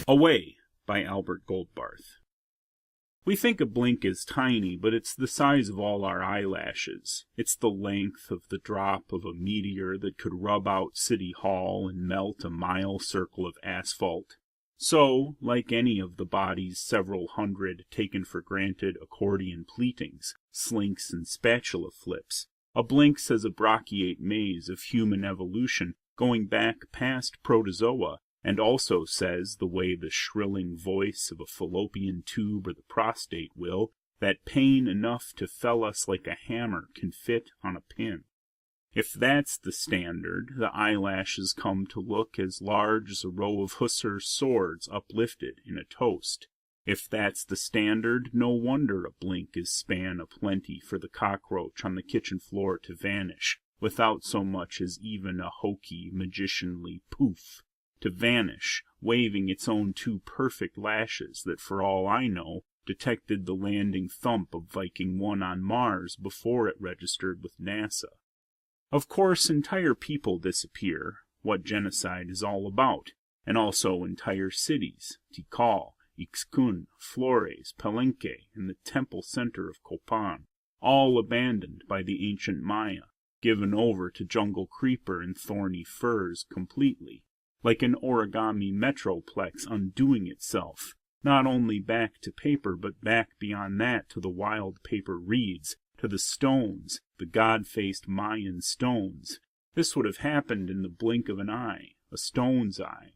Away by Albert Goldbarth. We think a blink is tiny, but it's the size of all our eyelashes. It's the length of the drop of a meteor that could rub out City Hall and melt a mile circle of asphalt. So, like any of the body's several hundred taken-for-granted accordion-pleatings, slinks, and spatula-flips, a blink says a brachiate maze of human evolution going back past protozoa, and also says, the way the shrilling voice of a fallopian tube or the prostate will, that pain enough to fell us like a hammer can fit on a pin. If that's the standard, the eyelashes come to look as large as a row of hussar swords uplifted in a toast. If that's the standard, no wonder a blink is span aplenty for the cockroach on the kitchen floor to vanish, without so much as even a hokey, magicianly poof. To vanish, waving its own two perfect lashes that, for all I know, detected the landing thump of Viking 1 on Mars before it registered with NASA. Of course, entire people disappear, what genocide is all about, and also entire cities, Tikal, Ixcun, Flores, Palenque, and the temple center of Copan, all abandoned by the ancient Maya, given over to jungle creeper and thorny firs completely. Like an origami metroplex undoing itself, not only back to paper, but back beyond that to the wild paper reeds, to the stones, the god-faced Mayan stones. This would have happened in the blink of an eye, a stone's eye.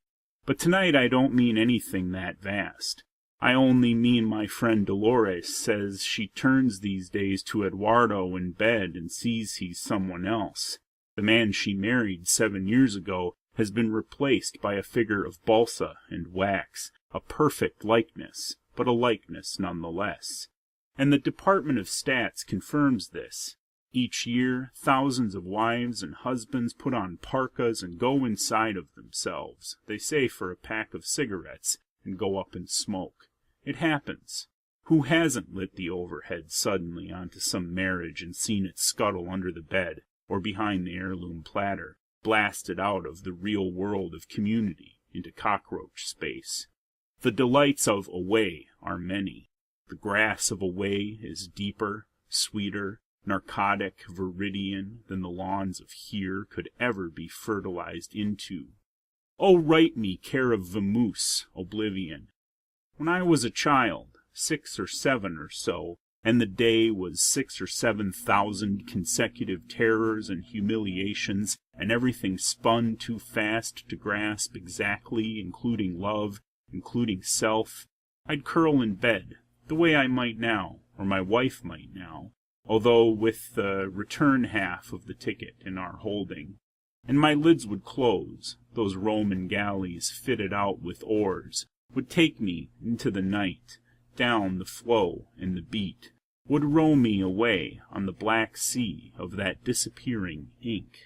But tonight I don't mean anything that vast. I only mean my friend Dolores says she turns these days to Eduardo in bed and sees he's someone else. The man she married 7 years ago has been replaced by a figure of balsa and wax, a perfect likeness, but a likeness nonetheless. And the Department of Stats confirms this. Each year, thousands of wives and husbands put on parkas and go inside of themselves, they say for a pack of cigarettes, and go up and smoke. It happens. Who hasn't lit the overhead suddenly onto some marriage and seen it scuttle under the bed, or behind the heirloom platter, blasted out of the real world of community into cockroach space? The delights of away are many. The grass of away is deeper, sweeter, narcotic, viridian than the lawns of here could ever be fertilized into. Oh, write me care of vamoose, oblivion. When I was a child, 6 or 7 or so, and the day was 6 or 7,000 consecutive terrors and humiliations, and everything spun too fast to grasp exactly, including love, including self, I'd curl in bed, the way I might now, or my wife might now, although with the return half of the ticket in our holding. And my lids would close, those Roman galleys fitted out with oars, would take me into the night, down the flow and the beat, would row me away on the black sea of that disappearing ink.